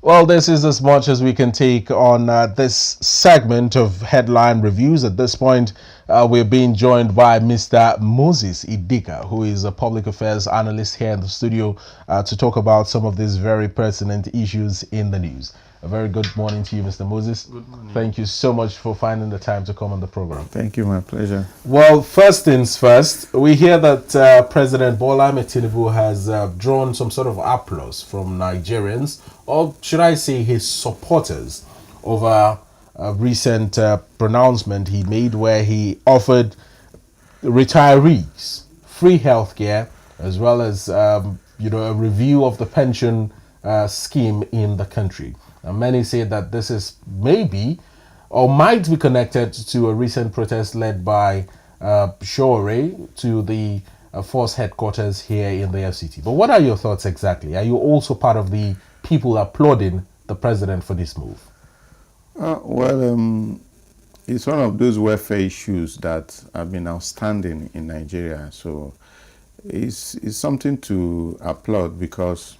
Well, this is as much as we can take on this segment of headline reviews. At this point, we're being joined by Mr. Moses Idika, who is a public affairs analyst here in the studio to talk about some of these very pertinent issues in the news. A very good morning to you, Mr. Moses. Good morning. Thank you so much for finding the time to come on the program. Thank you, my pleasure. Well, first things first, we hear that President Bola Ahmed Tinubu has drawn some sort of applause from Nigerians, or should I say his supporters, over a recent pronouncement he made where he offered retirees free healthcare as well as a review of the pension scheme in the country. And many say that this is maybe or might be connected to a recent protest led by Shore to the force headquarters here in the FCT. But what are your thoughts exactly? Are you also part of the people applauding the president for this move? It's one of those welfare issues that have been outstanding in Nigeria. So it's something to applaud because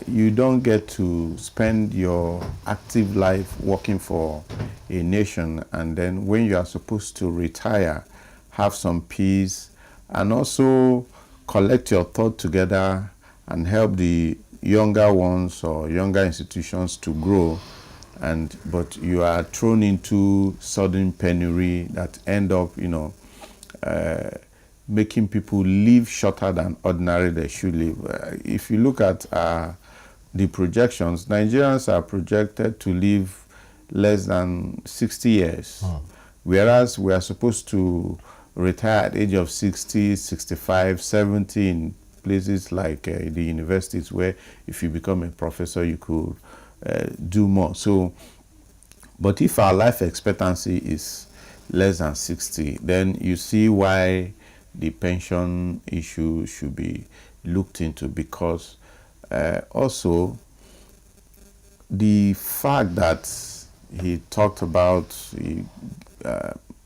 you don't get to spend your active life working for a nation, and then when you are supposed to retire, have some peace and also collect your thought together and help the younger ones or younger institutions to grow, but you are thrown into sudden penury that end up making people live shorter than ordinary they should live. If you look at the projections, Nigerians are projected to live less than 60 years, whereas we are supposed to retire at the age of 60, 65, 70 in places like the universities where if you become a professor you could do more. So, but if our life expectancy is less than 60, then you see why the pension issue should be looked into, because also the fact that he talked about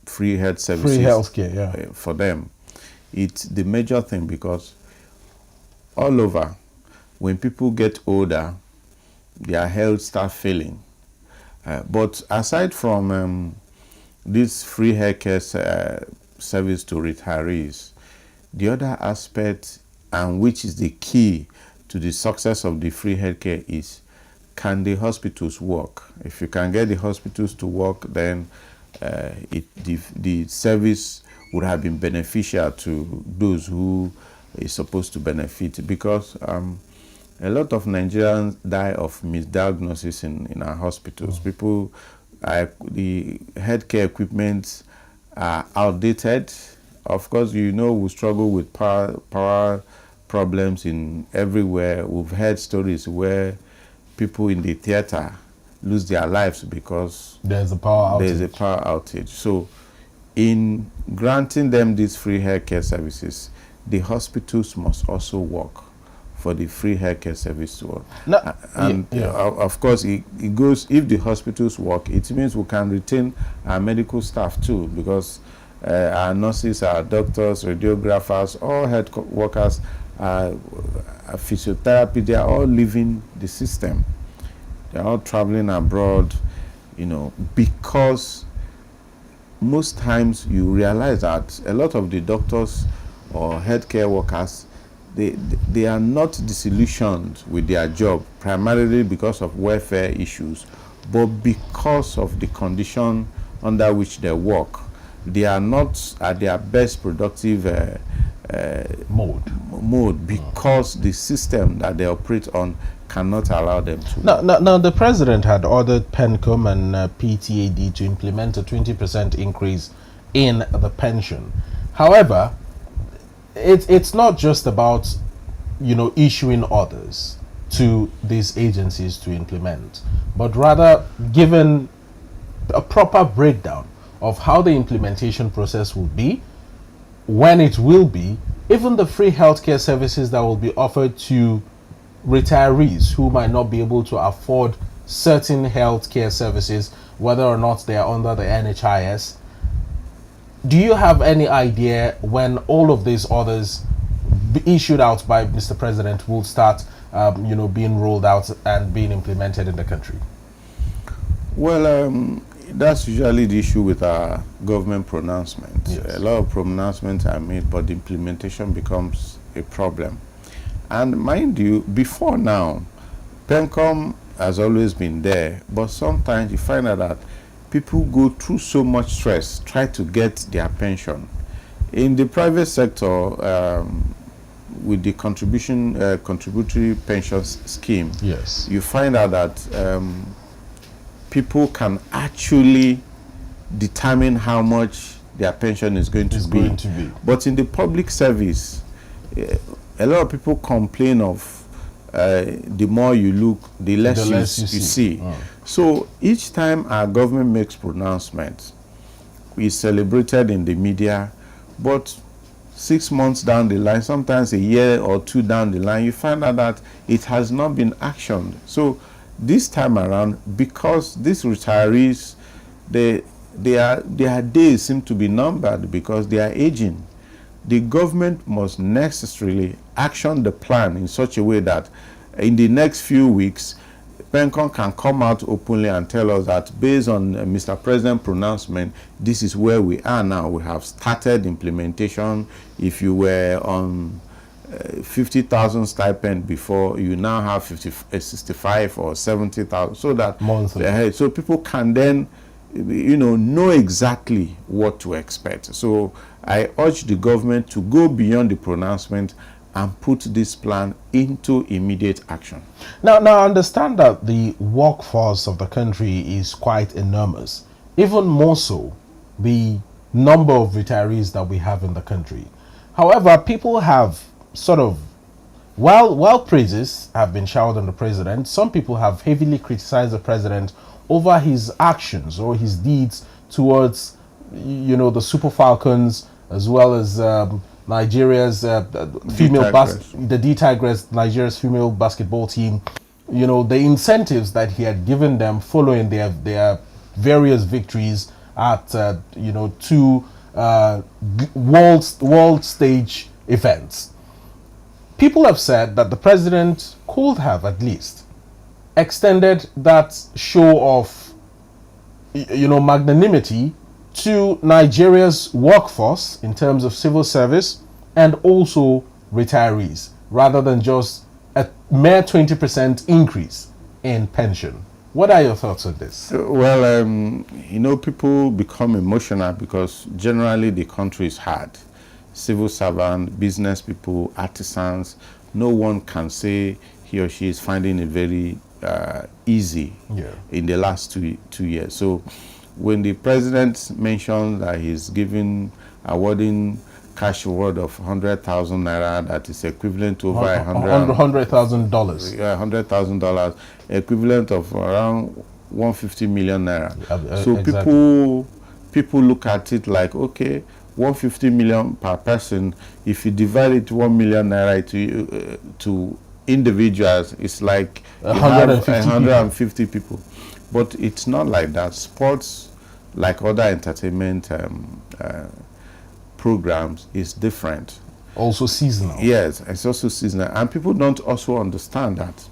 free health services, Free healthcare, yeah. For them, it's the major thing, because all over when people get older their health start failing. But aside from this free healthcare service to retirees, the other aspect, and which is the key to the success of the free healthcare, is can the hospitals work? If you can get the hospitals to work, then the service would have been beneficial to those who is supposed to benefit, because a lot of Nigerians die of misdiagnosis in our hospitals. People, the healthcare equipment are outdated. Of course, we struggle with power problems in everywhere. We've heard stories where people in the theater lose their lives because there's a power outage. So in granting them these free healthcare services, the hospitals must also work for the free healthcare service to work. Of course, it goes, if the hospitals work, it means we can retain our medical staff too, because our nurses, our doctors, radiographers, all health workers, physiotherapy, they are all leaving the system. They are all traveling abroad, because most times you realize that a lot of the doctors or healthcare workers, they are not disillusioned with their job primarily because of welfare issues, but because of the condition under which they work. They are not at their best productive mode because the system that they operate on cannot allow them to. Now, the president had ordered PENCOM and PTAD to implement a 20% increase in the pension. However, it's not just about issuing orders to these agencies to implement, but rather given a proper breakdown of how the implementation process will be, when it will be, even the free healthcare services that will be offered to retirees who might not be able to afford certain healthcare services, whether or not they are under the NHIS. Do you have any idea when all of these orders issued out by Mr. President will start being rolled out and being implemented in the country? Well, that's usually the issue with our government pronouncements. Yes. A lot of pronouncements are made, but the implementation becomes a problem. And mind you, before now, PENCOM has always been there, but sometimes you find out that people go through so much stress try to get their pension. In the private sector, with the contributory pension scheme, Yes. you find out that people can actually determine how much their pension is going to be. But in the public service, a lot of people complain of the more you look, the less you see. Oh. So each time our government makes pronouncements, we celebrated in the media, but 6 months down the line, sometimes a year or two down the line, you find out that it has not been actioned. So this time around, because these retirees, their days seem to be numbered because they are aging, the government must necessarily action the plan in such a way that in the next few weeks, PENCOM can come out openly and tell us that based on Mr. President's pronouncement, this is where we are now. We have started implementation. If you were on 50,000 stipend before, you now have 65 or 70,000, so that monthly. So people can then know exactly what to expect. So I urge the government to go beyond the pronouncement and put this plan into immediate action. Now I understand that the workforce of the country is quite enormous. Even more so, the number of retirees that we have in the country. However, people have sort of, while praises have been showered on the president, some people have heavily criticized the president over his actions or his deeds towards, the Super Falcons, as well as Nigeria's the D-Tigress, Nigeria's female basketball team. The incentives that he had given them following their various victories at two world stage events. People have said that the president could have at least extended that show of magnanimity to Nigeria's workforce in terms of civil service and also retirees, rather than just a mere 20% increase in pension. What are your thoughts on this? Well, people become emotional because generally the country is hard. Civil servants, business people, artisans, no one can say he or she is finding it very easy in the last two years. So when the president mentioned that he's awarding cash award of 100,000 naira, that is equivalent to over $100,000. Yeah, $100,000, equivalent of around 150 million naira. So exactly. people look at it like, okay, 150 million per person. If you divide it 1 million naira to individuals, it's like 150 people. But it's not like that. Sports, like other entertainment programs, is different. Also seasonal. Yes, it's also seasonal. And people don't also understand that.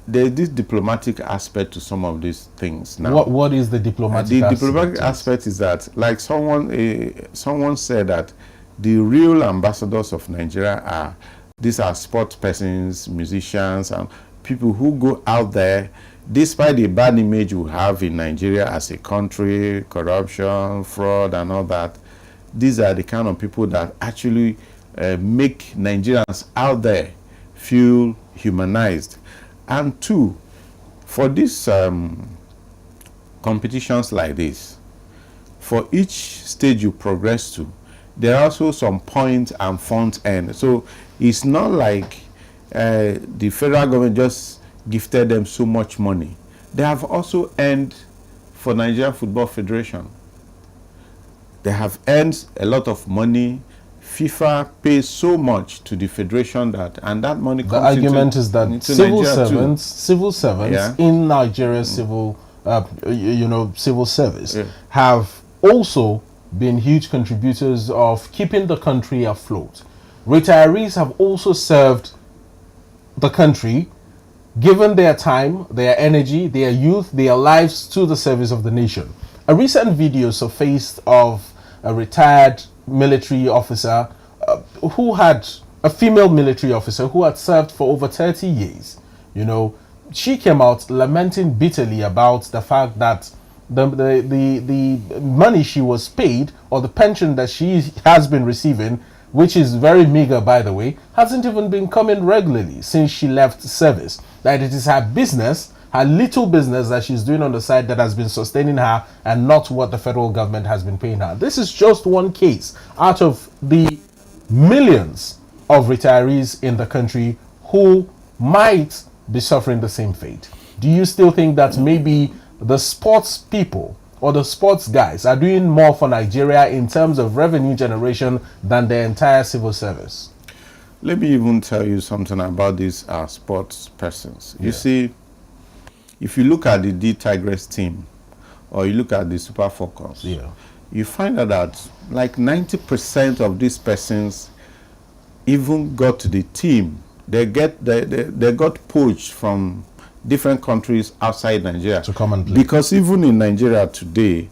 There's this diplomatic aspect to some of these things now. What is the diplomatic aspect? The diplomatic aspect is that, like someone said that the real ambassadors of Nigeria these are sports persons, musicians, and people who go out there, despite the bad image we have in Nigeria as a country, corruption, fraud, and all that. These are the kind of people that actually make Nigerians out there feel humanized. And two, for these competitions like this, for each stage you progress to, there are also some point and front end. So it's not like the federal government just gifted them so much money. They have also earned for Nigerian Football Federation. They have earned a lot of money. FIFA pays so much to the federation and that money comes The argument is that civil servants in Nigeria's civil service have also been huge contributors of keeping the country afloat. Retirees have also served the country, given their time, their energy, their youth, their lives to the service of the nation. A recent video surfaced of a retired military officer who had a female military officer who had served for over 30 years. You know, she came out lamenting bitterly about the fact that the money she was paid, or the pension that she has been receiving, which is very meager by the way, hasn't even been coming regularly since she left service. That it is her business, her little business that she's doing on the side, that has been sustaining her, and not what the federal government has been paying her. This is just one case out of the millions of retirees in the country who might be suffering the same fate. Do you still think that maybe the sports people or the sports guys are doing more for Nigeria in terms of revenue generation than the entire civil service? Let me even tell you something about these sports persons. You see, if you look at the D Tigress team, or you look at the Super Falcons, you find out that like 90% of these persons even got to the team. They got poached from different countries outside Nigeria to come and play. Because even in Nigeria today,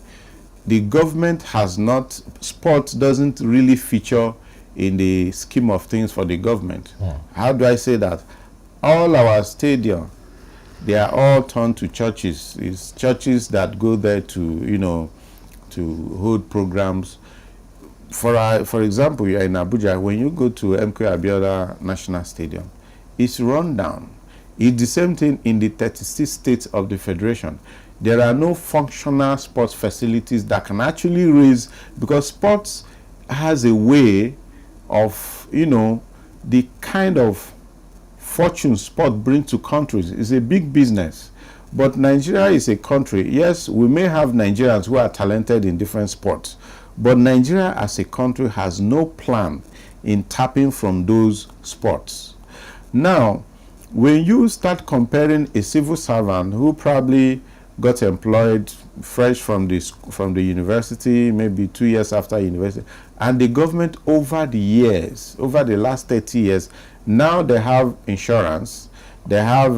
the government has not, sports doesn't really feature in the scheme of things for the government. How do I say that? All our stadium, they are all turned to churches. It's churches that go there to, you know, to hold programs. For example, you're in Abuja. When you go to MK Abiola National Stadium, it's run down. It's the same thing in the 36 states of the Federation. There are no functional sports facilities that can actually raise, because sports has a way of, you know, the kind of fortune sport brings to countries is a big business. But Nigeria is a country. Yes, we may have Nigerians who are talented in different sports, but Nigeria as a country has no plan in tapping from those sports. Now, when you start comparing a civil servant who probably got employed fresh from the university, maybe 2 years after university, and the government over the years, over the last 30 years, now they have insurance, they have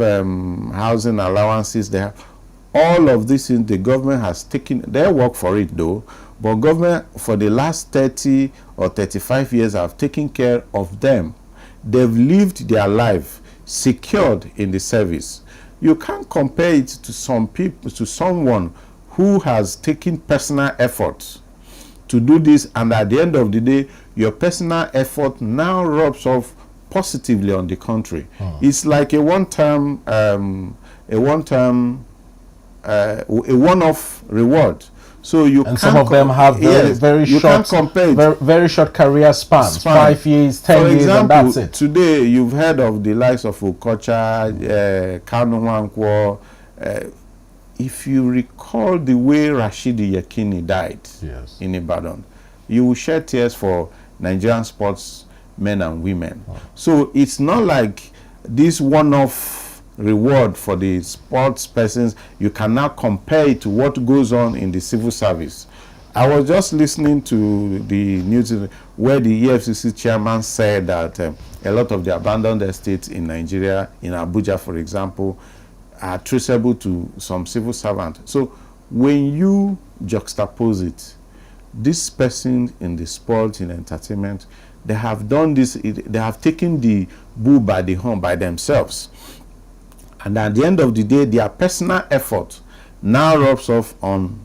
housing allowances, they have all of this in the government has taken, they work for it though, but government for the last 30 or 35 years have taken care of them. They've lived their life secured in the service. You can't compare it to some people, to someone who has taken personal effort to do this, and at the end of the day, your personal effort now rubs off positively on the country. It's like a one-time, a one-off reward. So you and some of them have very short career spans, 5 years, 10 years, and that's it. Today you've heard of the likes of Okocha, Kanu Nwankwo. If you recall the way Rashidi Yekini died in Ibadan, you will shed tears for Nigerian sports men and women. So it's not like this one-off reward for the sports persons. You cannot compare it to what goes on in the civil service. I was just listening to the news where the EFCC chairman said that a lot of the abandoned estates in Nigeria, in Abuja for example, are traceable to some civil servant. So when you juxtapose it, this person in the sports, in entertainment, they have done this, they have taken the bull by the horn by themselves. And at the end of the day, their personal effort now rubs off on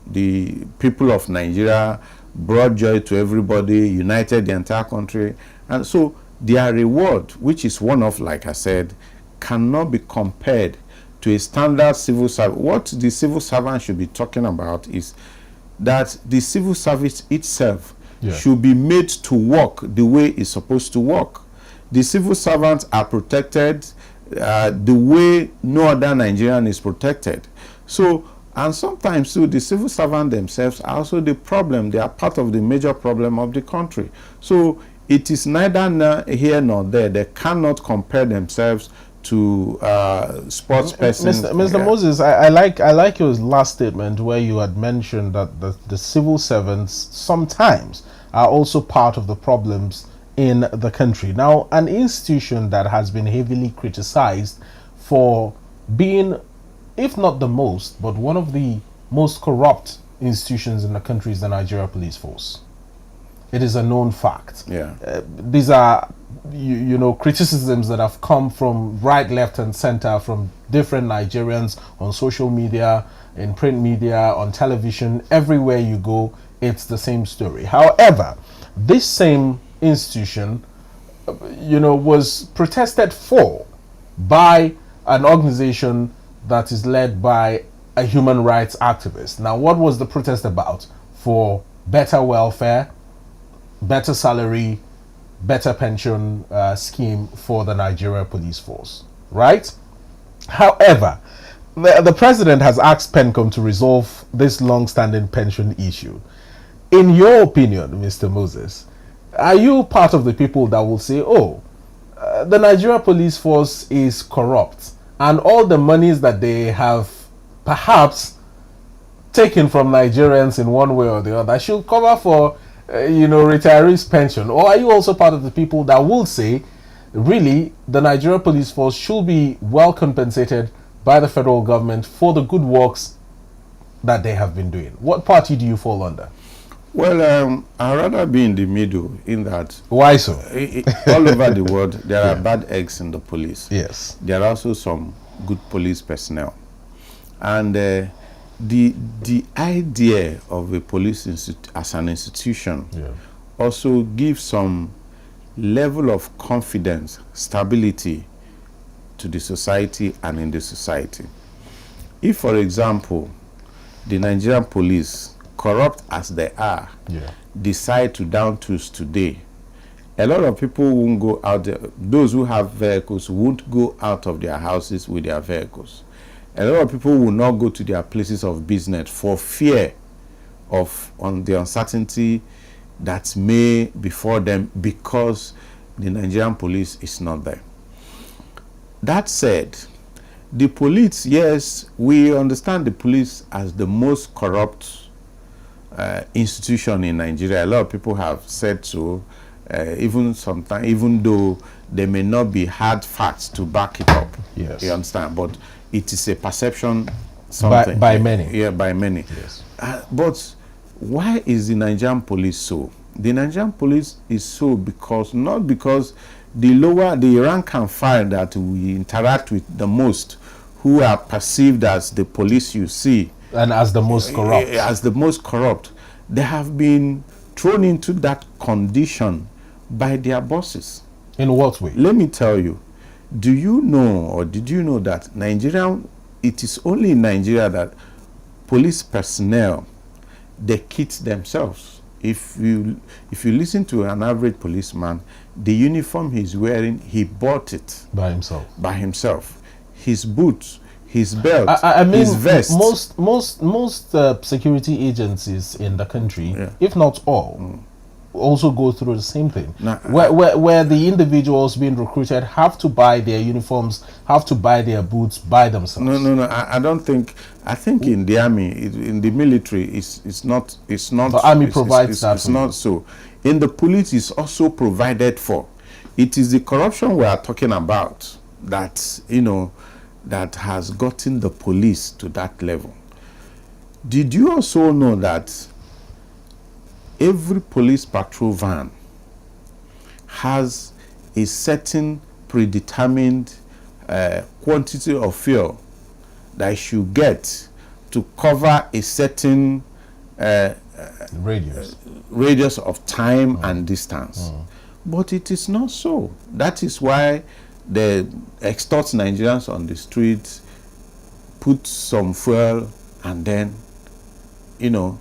the people of Nigeria, brought joy to everybody, united the entire country. And so their reward, which is one of, like I said, cannot be compared to a standard civil servant. What the civil servant should be talking about is that the civil service itself should be made to work the way it's supposed to work. The civil servants are protected the way no other Nigerian is protected. So, and sometimes too, the civil servants themselves are also the problem. They are part of the major problem of the country. So it is neither here nor there. They cannot compare themselves to sports persons. Mr. Moses, I like your last statement where you had mentioned that the civil servants sometimes are also part of the problems in the country. Now, an institution that has been heavily criticized for being, if not the most, but one of the most corrupt institutions in the country is the Nigeria Police Force. It is a known fact. Yeah. These are, you know, criticisms that have come from right, left, and center from different Nigerians on social media, in print media, on television. Everywhere you go, it's the same story. However, this same institution, you know, was protested for by an organization that is led by a human rights activist. Now, what was the protest about? For better welfare, better salary, better pension scheme for the Nigeria Police Force, right? However, the president has asked PENCOM to resolve this long-standing pension issue. In your opinion, Mr. Moses, are you part of the people that will say, oh, the Nigeria Police Force is corrupt, and all the monies that they have perhaps taken from Nigerians in one way or the other should cover for retirees' pension? Or are you also part of the people that will say, really, the Nigeria Police Force should be well compensated by the federal government for the good works that they have been doing? What party do you fall under? Well, I'd rather be in the middle, in that. Why so? All over the world, there are bad eggs in the police. Yes. There are also some good police personnel. And the idea of a police as an institution also gives some level of confidence, stability to the society and in the society. If, for example, the Nigerian police, corrupt as they are, decide to down tools today, a lot of people won't go out there. Those who have vehicles won't go out of their houses with their vehicles. A lot of people will not go to their places of business for fear of the uncertainty that may befall them because the Nigerian police is not there. That said, the police, yes, we understand the police as the most corrupt institution in Nigeria. A lot of people have said so, even sometimes, even though there may not be hard facts to back it up. Yes. You understand? But it is a perception, something. By many. Yeah, by many. Yes. But why is the Nigerian police so? The Nigerian police is so not because the rank and file that we interact with the most, who are perceived as the police you see, and as the most corrupt. As the most corrupt. They have been thrown into that condition by their bosses. In what way? Let me tell you. Do you know, or did you know that it is only in Nigeria that police personnel, they kit themselves. If you listen to an average policeman, the uniform he's wearing, he bought it. By himself. By himself. His boots, his belt, I mean, his vest. Most security agencies in the country, if not all, also go through the same thing. Now, where the individuals being recruited have to buy their uniforms, have to buy their boots by themselves. No. I don't think. I think in the army, in the military, it's not. The army provides that. It's not so. In the police, it's also provided for. It is the corruption we are talking about that that has gotten the police to that level. Did you also know that every police patrol van has a certain predetermined quantity of fuel that it should get to cover a certain radius of time and distance? But it is not so. That is why they extort Nigerians on the streets, put some fuel, and then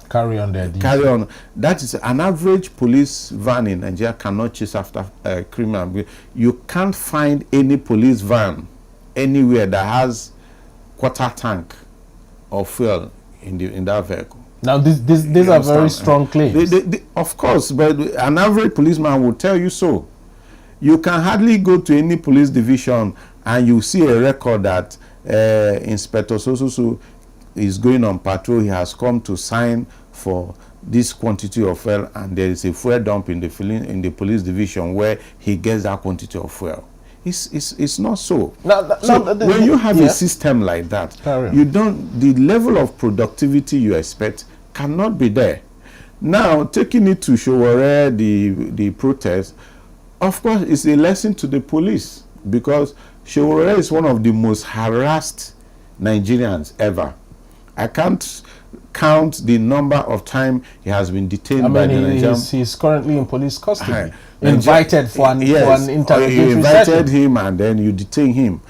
carry on their duty. Carry on. That is an average police van in Nigeria cannot chase after criminal. You can't find any police van anywhere that has quarter tank of fuel in that vehicle. Now, these are very strong claims. Of course, but an average policeman will tell you so. You can hardly go to any police division and you see a record that Inspector so is going on patrol. He has come to sign for this quantity of fuel, and there is a fuel dump in the police division where he gets that quantity of fuel. It's not so. When you have a system like that, the level of productivity you expect cannot be there. Now, taking it to Showore, the protest, of course, it's a lesson to the police, because Showore is one of the most harassed Nigerians ever. I can't count the number of time he has been detained by the Nigerian. He's currently in police custody. Invited for an interrogatory you invited session. him and then you detain him.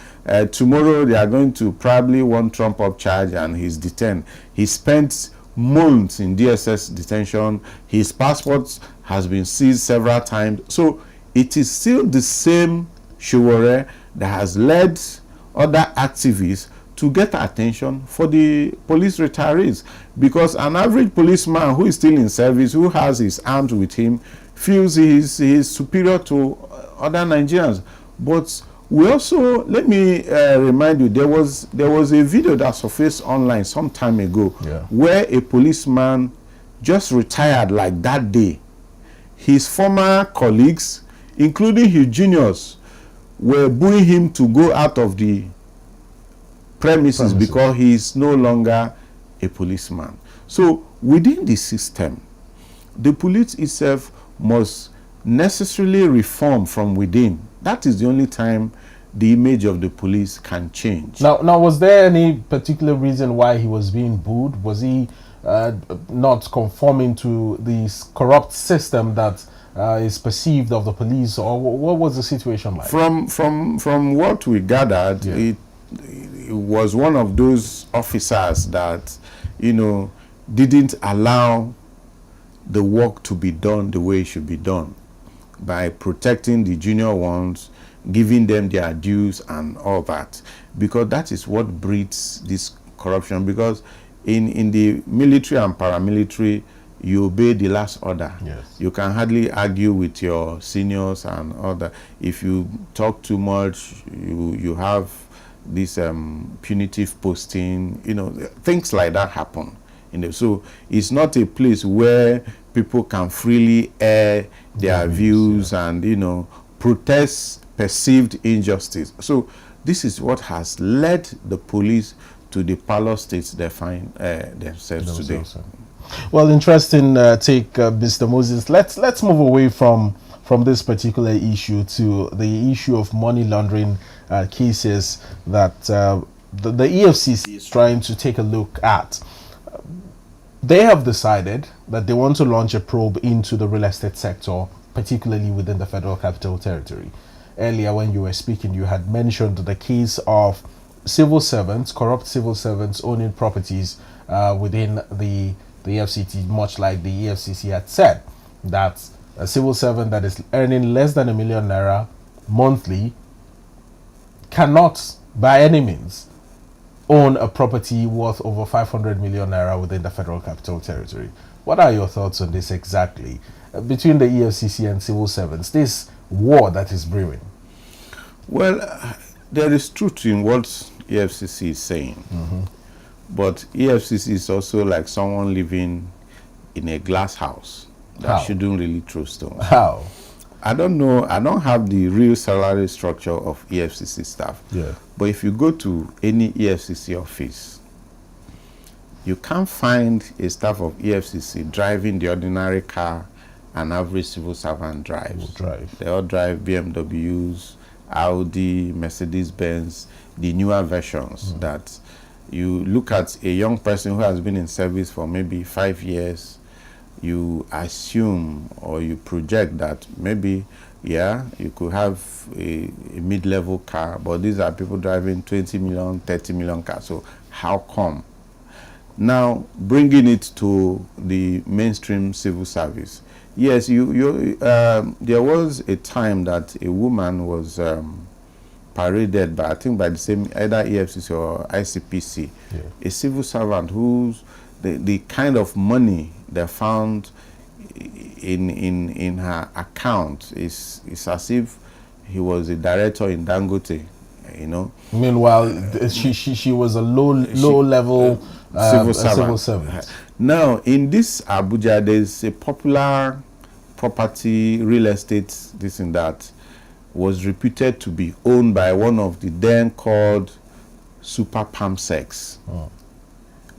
Tomorrow they are going to probably one trump up charge and he's detained. He spent months in DSS detention. His passport has been seized several times. So it is still the same Showore that has led other activists to get attention for the police retirees, because an average policeman who is still in service, who has his arms with him, feels he is superior to other Nigerians. But we also, let me remind you, there was a video that surfaced online some time ago where a policeman just retired like that day. His former colleagues, including his juniors, were booing him to go out of the premises because he is no longer a policeman. So within the system, the police itself must necessarily reform from within. That is the only time the image of the police can change. Now, was there any particular reason why he was being booed? Was he not conforming to the corrupt system that is perceived of the police, or what was the situation like? From what we gathered, it was one of those officers that, didn't allow the work to be done the way it should be done, by protecting the junior ones, giving them their dues and all that, because that is what breeds this corruption. Because in the military and paramilitary, you obey the last order. Yes. You can hardly argue with your seniors and all that. If you talk too much, you have this punitive posting, things like that happen. So it's not a place where people can freely air their views and, protest perceived injustice. So this is what has led the police to the parlor states they find themselves today. Well, interesting take, Mr. Moses. Let's move away from this particular issue to the issue of money laundering cases that the EFCC is trying to take a look at. They have decided that they want to launch a probe into the real estate sector, particularly within the Federal Capital Territory. Earlier, when you were speaking, you had mentioned the case of civil servants, corrupt civil servants owning properties within the FCT, much like the EFCC had said, that a civil servant that is earning less than ₦1 million monthly cannot, by any means, own a property worth over 500 million naira within the Federal Capital Territory. What are your thoughts on this exactly? Between the EFCC and civil servants, this war that is brewing? Well, there is truth in what EFCC is saying. But EFCC is also like someone living in a glass house that shouldn't really throw stones. How? I don't know. I don't have the real salary structure of EFCC staff. But if you go to any EFCC office, you can't find a staff of EFCC driving the ordinary car an average civil servant drives. They all drive BMWs, Audi, Mercedes-Benz, the newer versions that you look at a young person who has been in service for maybe 5 years, you assume or you project that maybe, you could have a mid-level car, but these are people driving 20 million, 30 million cars. So how come? Now, bringing it to the mainstream civil service. Yes, there was a time that a woman was paraded by, I think, by the same either EFCC or ICPC, a civil servant whose the kind of money they found in her account is as if he was a director in Dangote, Meanwhile, she was a low level civil servant. Now, in this Abuja, there's a popular property, real estate, this and that, was reputed to be owned by one of the then called Super PAMSECs.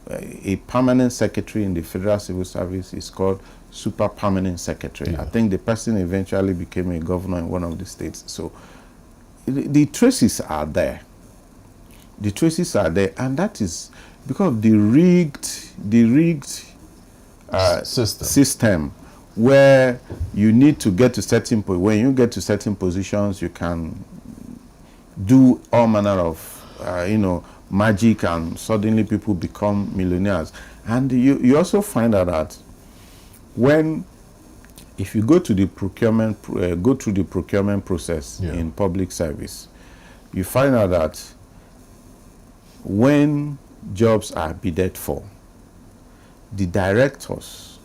A permanent secretary in the Federal Civil Service is called Super Permanent Secretary. Yeah. I think the person eventually became a governor in one of the states. So the traces are there. The traces are there, and that is because of the rigged system where you need to get to certain when you get to certain positions, you can do all manner of magic, and suddenly people become millionaires. And you also find out that if you go to the procurement, go through the procurement process in public service, you find out that when jobs are bidded for, the directors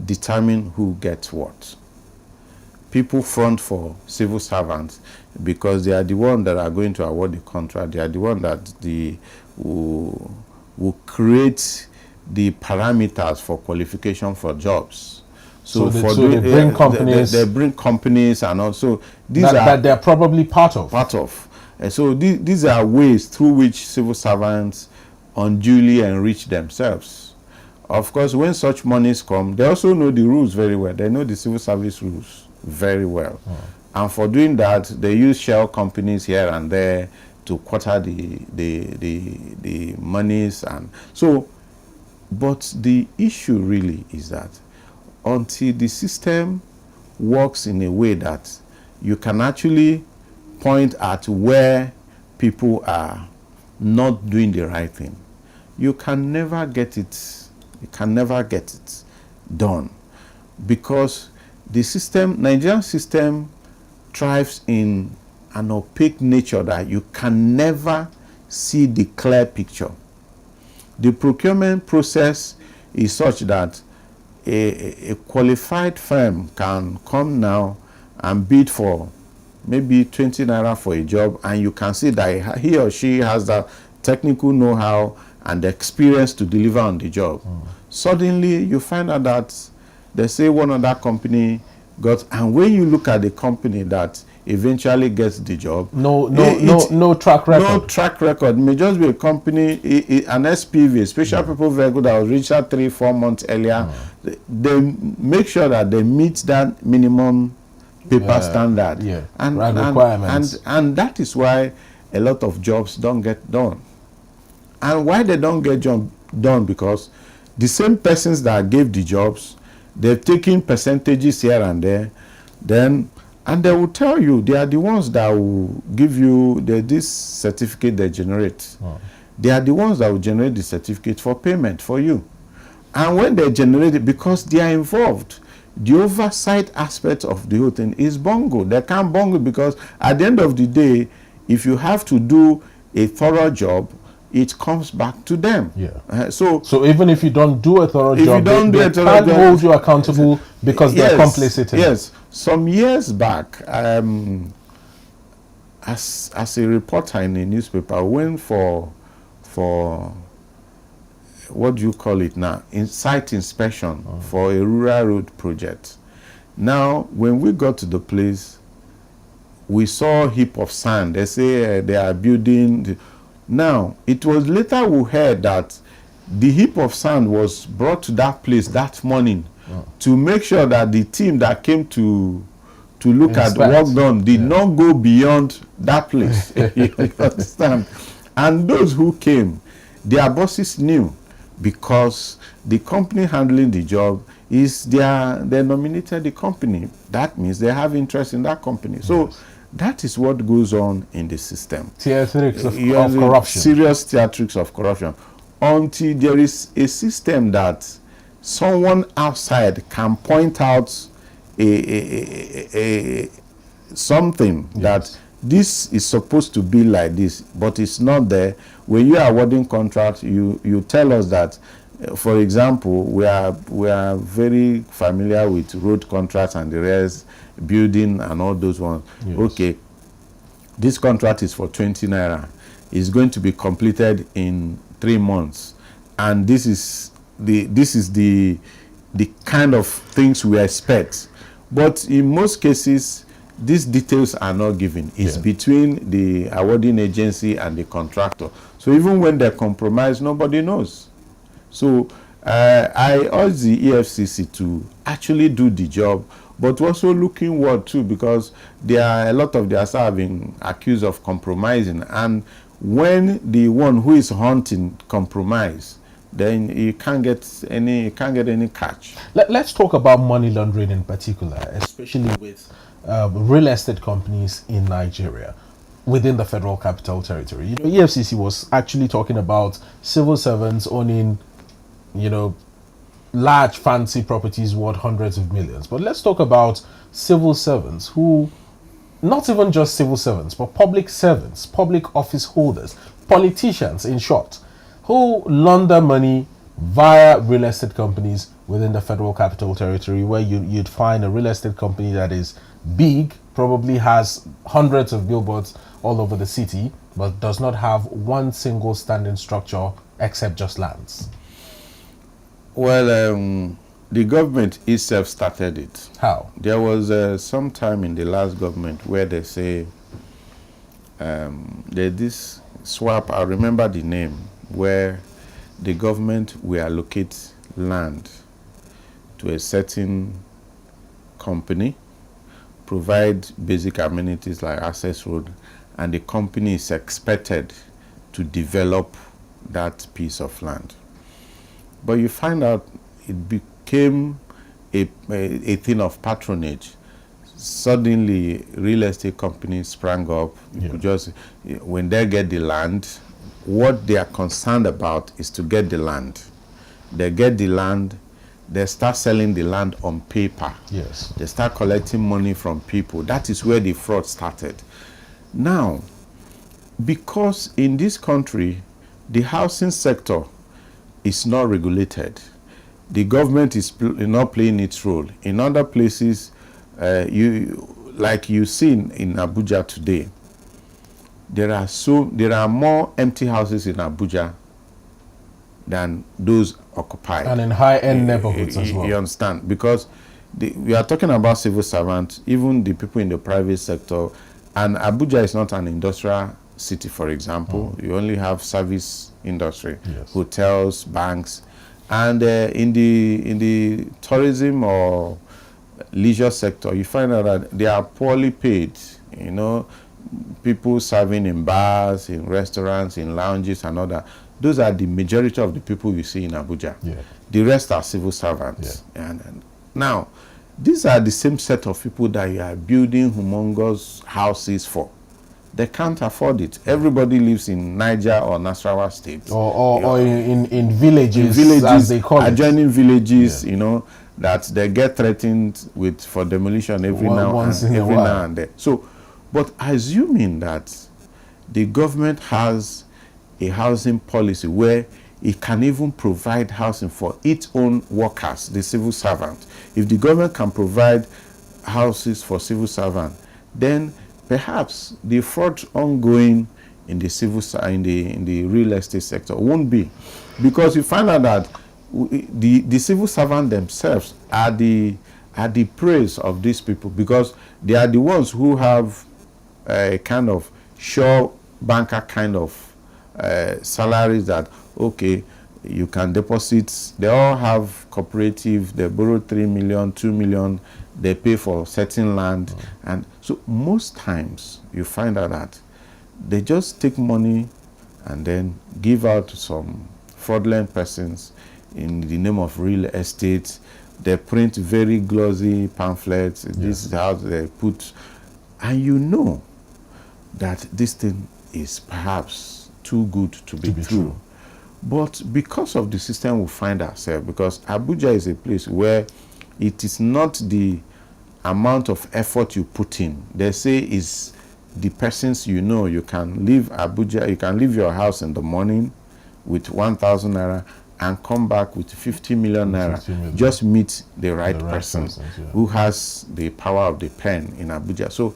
determine who gets what. People front for civil servants because they are the ones that are going to award the contract. They are the ones that will create the parameters for qualification for jobs. So they bring companies. They bring companies, and also that they're probably part of. And so these are ways through which civil servants unduly enrich themselves. Of course, when such monies come, they also know the rules very well. They know the civil service rules very well. And for doing that, they use shell companies here and there to quarter the monies. And so, but the issue really is that until the system works in a way that you can actually point at where people are not doing the right thing, you can never get it. You can never get it done, because the system, Nigerian system, thrives in an opaque nature that you can never see the clear picture. The procurement process is such that a qualified firm can come now and bid for maybe 20 naira for a job, and you can see that he or she has the technical know-how and the experience to deliver on the job. Suddenly you find out that they say one other company got, and when you look at the company that eventually gets the job, no track record. No track record. It may just be a company, an SPV, special people vehicle that was registered 3-4 months earlier. They make sure that they meet that minimum paper standard and requirements. And that is why a lot of jobs don't get done. And why they don't get done, because the same persons that gave the jobs, they've taken percentages here and there, and they will tell you they are the ones that will give you this certificate they generate. They are the ones that will generate the certificate for payment for you. And when they generate it, because they are involved, the oversight aspect of the whole thing is bungle. They can't bungle, because at the end of the day, if you have to do a thorough job, it comes back to them. So even if you don't do a thorough job, they can't hold you accountable because they're complicit. Yes. Some years back, as a reporter in a newspaper, I went for what do you call it now? Site inspection for a rural road project. Now, when we got to the place, we saw a heap of sand. They say they are building. Now, it was later we heard that the heap of sand was brought to that place that morning to make sure that the team that came to look at the work done did not go beyond that place. You understand? And those who came, their bosses knew, because the company handling the job is they nominated the company. That means they have interest in that company. So that is what goes on in the system. Theatrics of corruption. Serious theatrics of corruption. Until there is a system that someone outside can point out something that this is supposed to be like this, but it's not there. When you are awarding contracts, you tell us that, for example, we are very familiar with road contracts and the rest, building and all those ones. Okay, this contract is for 20 naira. It's going to be completed in 3 months, and this is this is the kind of things we expect. But in most cases, these details are not given. It's between the awarding agency and the contractor. So even when they compromise, nobody knows. So I urge the EFCC to actually do the job, but also look inward too, because there are a lot of their staff have been accused of compromising. And when the one who is hunting compromise, then you can't get any catch. Let's talk about money laundering in particular, especially with real estate companies in Nigeria within the Federal Capital Territory. You know, EFCC was actually talking about civil servants owning, you know, large fancy properties worth hundreds of millions. But let's talk about civil servants who, not even just civil servants, but public servants, public office holders, politicians in short, who launder money via real estate companies within the Federal Capital Territory, where you'd find a real estate company that is big, probably has hundreds of billboards all over the city, but does not have one single standing structure except just lands. Well, the government itself started it. How? There was some time in the last government where they say there's this swap, I remember the name, where the government will allocate land to a certain company, provide basic amenities like access road, and the company is expected to develop that piece of land. But you find out it became a thing of patronage. Suddenly, real estate companies sprang up. Just when they get the land, what they are concerned about is to get the land. They get the land, they start selling the land on paper. Yes. They start collecting money from people. That is where the fraud started. Now, because in this country, the housing sector is not regulated, the government is not playing its role. In other places, like you see in Abuja today, there are more empty houses in Abuja than those occupied. And in high-end neighborhoods as well. You understand? Because we are talking about civil servants, even the people in the private sector, and Abuja is not an industrial city, for example. You only have service industry, hotels, banks, and in the tourism or leisure sector, you find out that they are poorly paid. You know, people serving in bars, in restaurants, in lounges, and all that. Those are the majority of the people you see in Abuja. The rest are civil servants. And now, these are the same set of people that you are building humongous houses for. They can't afford it. Everybody lives in Niger or Nasarawa State. Or in villages, as they call it. Adjoining villages, you know, that they get threatened with for demolition every now and then. So, but assuming that the government has a housing policy where it can even provide housing for its own workers, the civil servant. If the government can provide houses for civil servant, then perhaps the fraud ongoing in the real estate sector won't be, because you find out that the civil servant themselves are the praise of these people, because they are the ones who have a kind of sure banker kind of salaries that, okay, you can deposit. They all have cooperative, they borrow 3 million, 2 million, they pay for certain land. And so most times you find out that they just take money and then give out to some fraudulent persons in the name of real estate. They print very glossy pamphlets. This is how they put, and you know that this thing is perhaps too good to be true. But because of the system we find ourselves, because Abuja is a place where it is not the amount of effort you put in. They say is the persons you know. You can leave Abuja, you can leave your house in the morning with 1,000 naira and come back with 50 million naira. 50 million. Just meet the right person who has the power of the pen in Abuja. So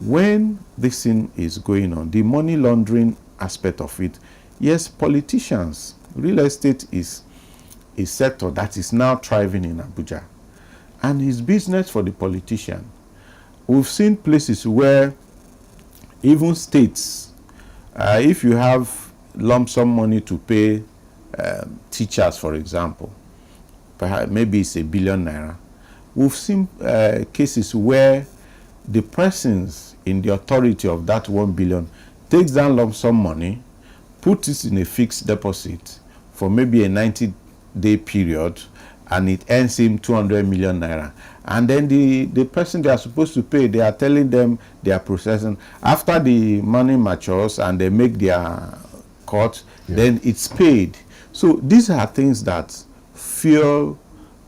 when this thing is going on, the money laundering aspect of it, yes, politicians, real estate is a sector that is now thriving in Abuja. And it's business for the politician. We've seen places where even states, if you have lump sum money to pay teachers, for example, perhaps maybe it's ₦1 billion. We've seen cases where the persons in the authority of that 1 billion takes down lump sum money, puts it in a fixed deposit for maybe a 90-day period, and it earns him 200 million naira. And then the person they are supposed to pay, they are telling them they are processing. After the money matures and they make their cut, then it's paid. So these are things that fuel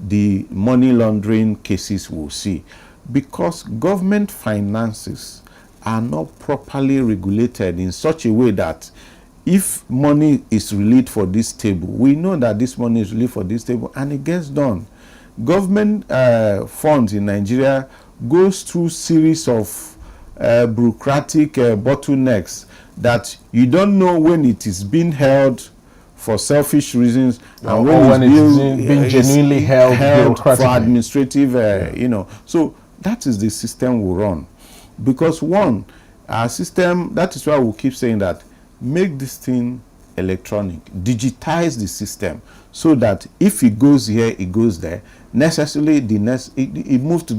the money laundering cases we'll see, because government finances are not properly regulated in such a way that if money is released for this table, we know that this money is released for this table and it gets done. Government funds in Nigeria goes through series of bureaucratic bottlenecks that you don't know when it is being held for selfish reasons and when it's being genuinely held for administrative, you know. So that is the system we run. Because one, our system, that is why we keep saying that make this thing electronic, digitize the system so that if it goes here, it goes there. Necessarily, it moves to the